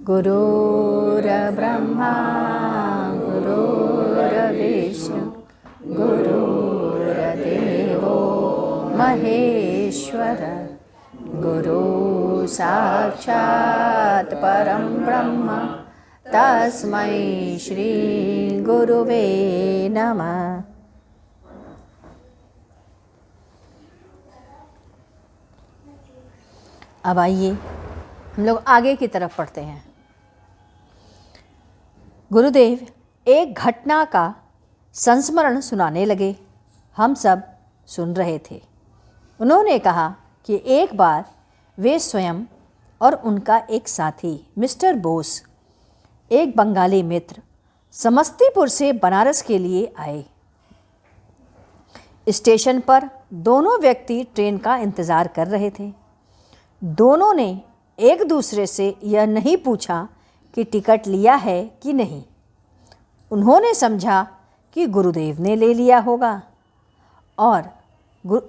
गुरुर्ब्रह्मा गुरुर्विष्णु गुरुर्देवो महेश्वर गुरु साक्षात् परं ब्रह्म तस्मै श्री गुरुवे नमः। अब आइए हम लोग आगे की तरफ पढ़ते हैं। गुरुदेव एक घटना का संस्मरण सुनाने लगे। हम सब सुन रहे थे। उन्होंने कहा कि एक बार वे स्वयं और उनका एक साथी मिस्टर बोस, एक बंगाली मित्र, समस्तीपुर से बनारस के लिए आए। स्टेशन पर दोनों व्यक्ति ट्रेन का इंतज़ार कर रहे थे। दोनों ने एक दूसरे से यह नहीं पूछा कि टिकट लिया है कि नहीं। उन्होंने समझा कि गुरुदेव ने ले लिया होगा और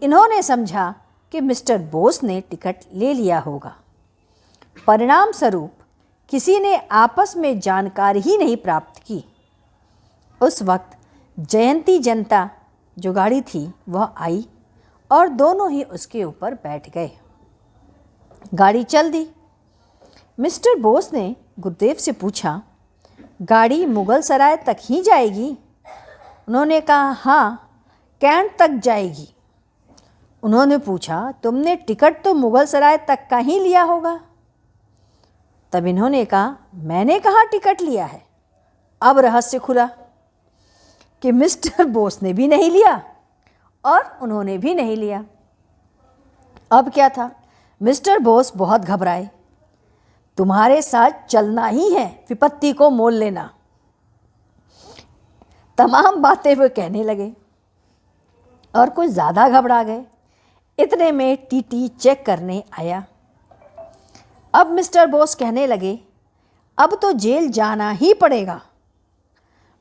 इन्होंने समझा कि मिस्टर बोस ने टिकट ले लिया होगा। परिणाम स्वरूप किसी ने आपस में जानकारी ही नहीं प्राप्त की। उस वक्त जयंती जनता जो गाड़ी थी वह आई और दोनों ही उसके ऊपर बैठ गए। गाड़ी चल दी। मिस्टर बोस ने गुरुदेव से पूछा, गाड़ी मुगल सराय तक ही जाएगी? उन्होंने कहा, हाँ, कैंट तक जाएगी। उन्होंने पूछा, तुमने टिकट तो मुगल सराय तक का ही लिया होगा? तब इन्होंने कहा, मैंने कहाँ टिकट लिया है। अब रहस्य खुला कि मिस्टर बोस ने भी नहीं लिया और उन्होंने भी नहीं लिया। अब क्या था? मिस्टर बोस बहुत घबराए। तुम्हारे साथ चलना ही है, विपत्ति को मोल लेना। तमाम बातें वे कहने लगे और कुछ ज़्यादा घबरा गए। इतने में टीटी चेक करने आया। अब मिस्टर बोस कहने लगे, अब तो जेल जाना ही पड़ेगा।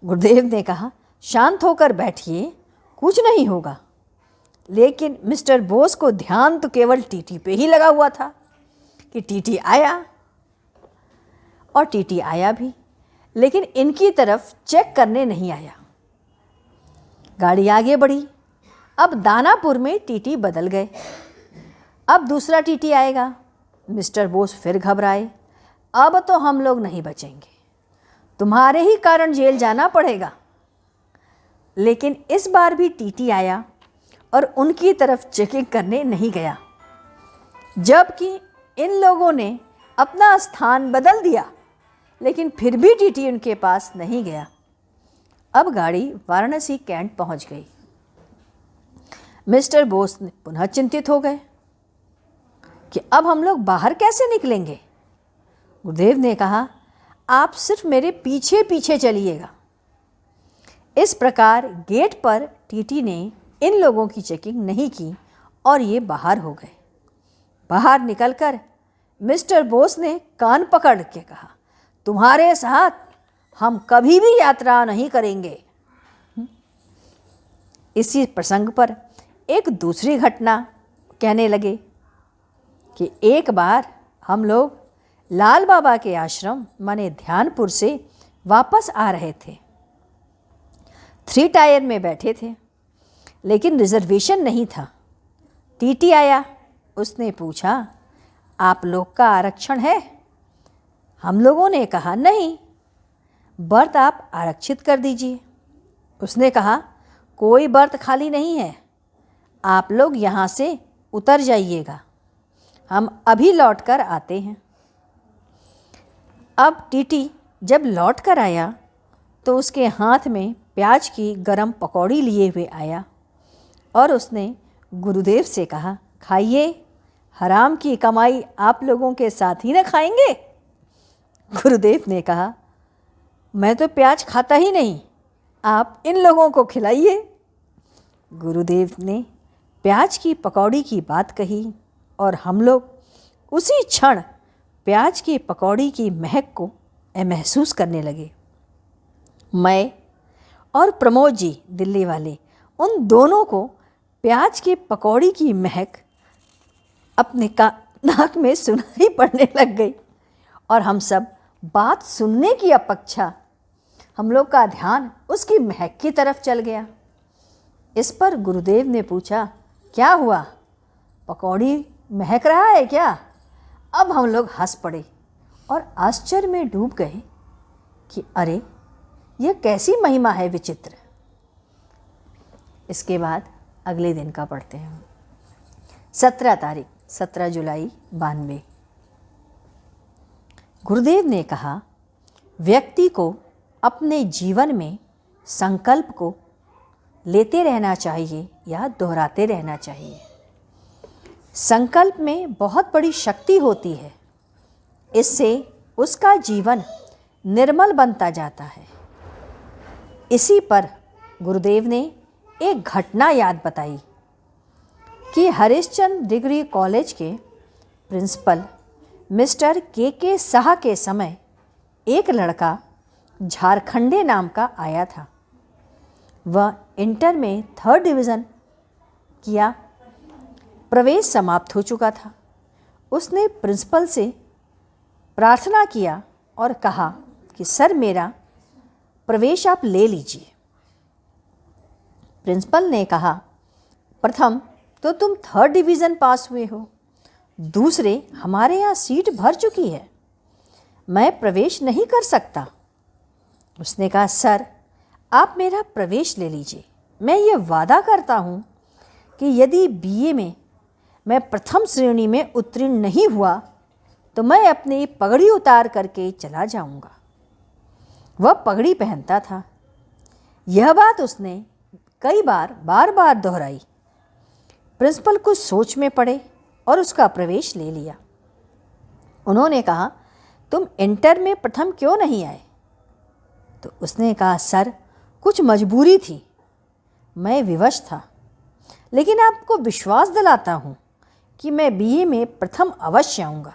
गुरुदेव ने कहा, शांत होकर बैठिए, कुछ नहीं होगा। लेकिन मिस्टर बोस को ध्यान तो केवल टीटी पे ही लगा हुआ था कि टीटी आया। और टीटी आया भी, लेकिन इनकी तरफ चेक करने नहीं आया। गाड़ी आगे बढ़ी। अब दानापुर में टीटी बदल गए। अब दूसरा टीटी आएगा। मिस्टर बोस फिर घबराए, अब तो हम लोग नहीं बचेंगे, तुम्हारे ही कारण जेल जाना पड़ेगा। लेकिन इस बार भी टीटी आया और उनकी तरफ चेकिंग करने नहीं गया, जबकि इन लोगों ने अपना स्थान बदल दिया, लेकिन फिर भी टीटी उनके पास नहीं गया। अब गाड़ी वाराणसी कैंट पहुंच गई। मिस्टर बोस पुनः चिंतित हो गए कि अब हम लोग बाहर कैसे निकलेंगे। गुरुदेव ने कहा, आप सिर्फ मेरे पीछे पीछे चलिएगा। इस प्रकार गेट पर टीटी ने इन लोगों की चेकिंग नहीं की और ये बाहर हो गए। बाहर निकलकर मिस्टर बोस ने कान पकड़ के कहा, तुम्हारे साथ हम कभी भी यात्रा नहीं करेंगे। इसी प्रसंग पर एक दूसरी घटना कहने लगे कि एक बार हम लोग लाल बाबा के आश्रम माने ध्यानपुर से वापस आ रहे थे। 3 टायर में बैठे थे, लेकिन रिजर्वेशन नहीं था। टीटी आया। उसने पूछा, आप लोग का आरक्षण है? हम लोगों ने कहा, नहीं, बर्थ आप आरक्षित कर दीजिए। उसने कहा, कोई बर्थ खाली नहीं है, आप लोग यहाँ से उतर जाइएगा, हम अभी लौट कर आते हैं। अब टीटी जब लौट कर आया तो उसके हाथ में प्याज की गरम पकौड़ी लिए हुए आया और उसने गुरुदेव से कहा, खाइए, हराम की कमाई आप लोगों के साथ ही न खाएंगे। गुरुदेव ने कहा, मैं तो प्याज खाता ही नहीं, आप इन लोगों को खिलाइए। गुरुदेव ने प्याज की पकौड़ी की बात कही और हम लोग उसी क्षण प्याज की पकौड़ी की महक को महसूस करने लगे। मैं और प्रमोद जी दिल्ली वाले, उन दोनों को प्याज की पकौड़ी की महक अपने नाक में सुनाई पड़ने लग गई और हम सब बात सुनने की अपेक्षा हम लोग का ध्यान उसकी महक की तरफ चल गया। इस पर गुरुदेव ने पूछा, क्या हुआ, पकौड़ी महक रहा है क्या? अब हम लोग हंस पड़े और आश्चर्य में डूब गए कि अरे, यह कैसी महिमा है विचित्र। इसके बाद अगले दिन का पढ़ते हैं। 17 तारीख 17 जुलाई 92। गुरुदेव ने कहा, व्यक्ति को अपने जीवन में संकल्प को लेते रहना चाहिए या दोहराते रहना चाहिए। संकल्प में बहुत बड़ी शक्ति होती है। इससे उसका जीवन निर्मल बनता जाता है। इसी पर गुरुदेव ने एक घटना याद बताई कि हरिश्चंद्र डिग्री कॉलेज के प्रिंसिपल मिस्टर के शाह के समय एक लड़का झारखंडे नाम का आया था। वह इंटर में 3rd डिवीज़न किया। प्रवेश समाप्त हो चुका था। उसने प्रिंसिपल से प्रार्थना किया और कहा कि सर, मेरा प्रवेश आप ले लीजिए। प्रिंसिपल ने कहा, प्रथम तो तुम 3rd डिवीज़न पास हुए हो, दूसरे हमारे यहाँ सीट भर चुकी है, मैं प्रवेश नहीं कर सकता। उसने कहा, सर आप मेरा प्रवेश ले लीजिए। मैं ये वादा करता हूँ कि यदि बीए में मैं प्रथम श्रेणी में उत्तीर्ण नहीं हुआ तो मैं अपनी पगड़ी उतार करके चला जाऊँगा। वह पगड़ी पहनता था। यह बात उसने कई बार बार दोहराई। प्रिंसिपल कुछ सोच में पड़े और उसका प्रवेश ले लिया। उन्होंने कहा, तुम इंटर में प्रथम क्यों नहीं आए? तो उसने कहा, सर कुछ मजबूरी थी, मैं विवश था, लेकिन आपको विश्वास दिलाता हूँ कि मैं बीए में प्रथम अवश्य आऊँगा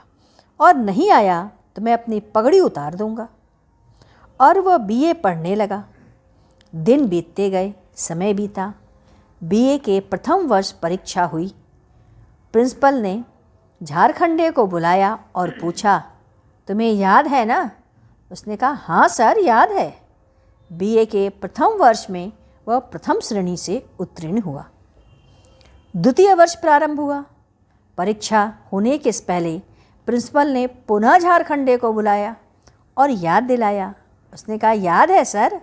और नहीं आया तो मैं अपनी पगड़ी उतार दूँगा। और वह बीए पढ़ने लगा। दिन बीतते गए, समय बीता। बीए के प्रथम वर्ष परीक्षा हुई। प्रिंसिपल ने झारखंडे को बुलाया और पूछा, तुम्हें याद है ना? उसने कहा, हाँ सर याद है। बीए के प्रथम वर्ष में वह प्रथम श्रेणी से उत्तीर्ण हुआ। द्वितीय वर्ष प्रारंभ हुआ। परीक्षा होने के पहले प्रिंसिपल ने पुनः झारखंडे को बुलाया और याद दिलाया। उसने कहा, याद है सर।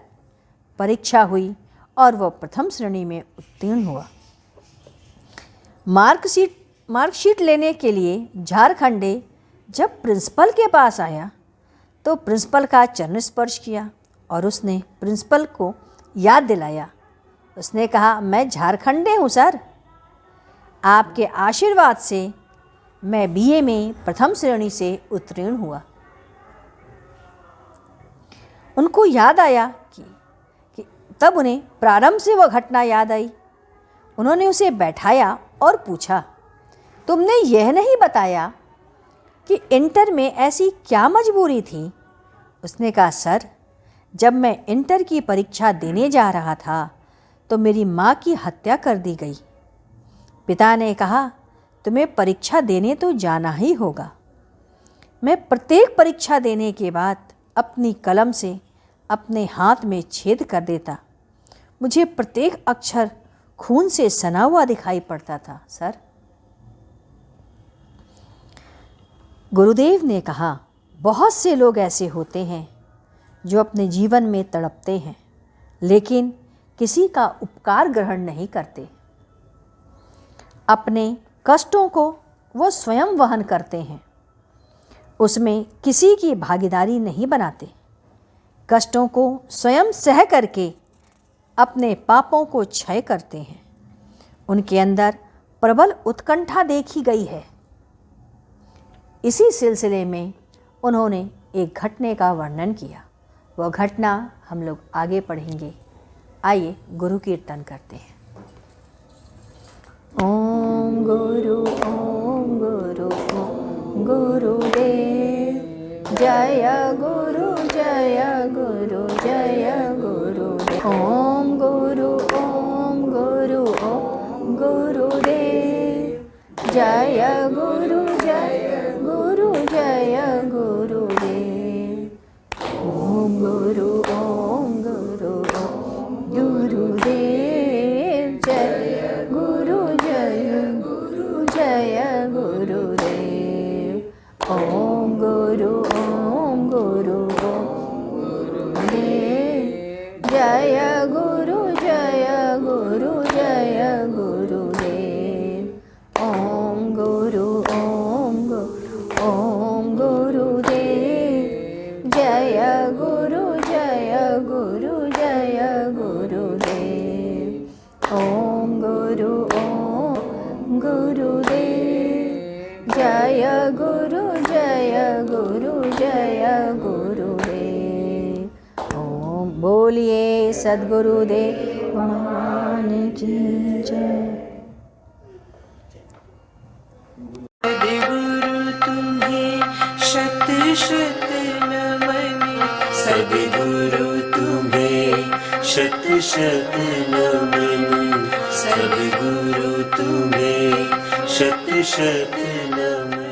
परीक्षा हुई और वह प्रथम श्रेणी में उत्तीर्ण हुआ। मार्कशीट लेने के लिए झारखंडे जब प्रिंसिपल के पास आया तो प्रिंसिपल का चरण स्पर्श किया और उसने प्रिंसिपल को याद दिलाया। उसने कहा, मैं झारखंडे हूँ सर, आपके आशीर्वाद से मैं बीए में प्रथम श्रेणी से उत्तीर्ण हुआ। उनको याद आया कि तब उन्हें प्रारंभ से वह घटना याद आई। उन्होंने उसे बैठाया और पूछा, तुमने यह नहीं बताया कि इंटर में ऐसी क्या मजबूरी थी? उसने कहा, सर जब मैं इंटर की परीक्षा देने जा रहा था तो मेरी माँ की हत्या कर दी गई। पिता ने कहा, तुम्हें परीक्षा देने तो जाना ही होगा। मैं प्रत्येक परीक्षा देने के बाद अपनी कलम से अपने हाथ में छेद कर देता। मुझे प्रत्येक अक्षर खून से सना हुआ दिखाई पड़ता था सर। गुरुदेव ने कहा, बहुत से लोग ऐसे होते हैं जो अपने जीवन में तड़पते हैं लेकिन किसी का उपकार ग्रहण नहीं करते। अपने कष्टों को वो स्वयं वहन करते हैं, उसमें किसी की भागीदारी नहीं बनाते। कष्टों को स्वयं सह करके अपने पापों को क्षय करते हैं। उनके अंदर प्रबल उत्कंठा देखी गई है। इसी सिलसिले में उन्होंने एक घटने का वर्णन किया। वह घटना हम लोग आगे पढ़ेंगे। आइए गुरु कीर्तन करते हैं। ओम गुरु ओम गुरु ओम गुरुदेव जय गुरु जय गुरु जय गुरुदेव। ओम गुरु ओम गुरु ओम गुरुदेव जय गुरु जय गुरु जय गुरुदेव। सद्गुरुदेव महाराज की जय। सद्गुरु तुम्हें शत शत नमन, सद्गुरु तुम्हें शत शत नमन, सद्गुरु तुम्हें शत शत नमन।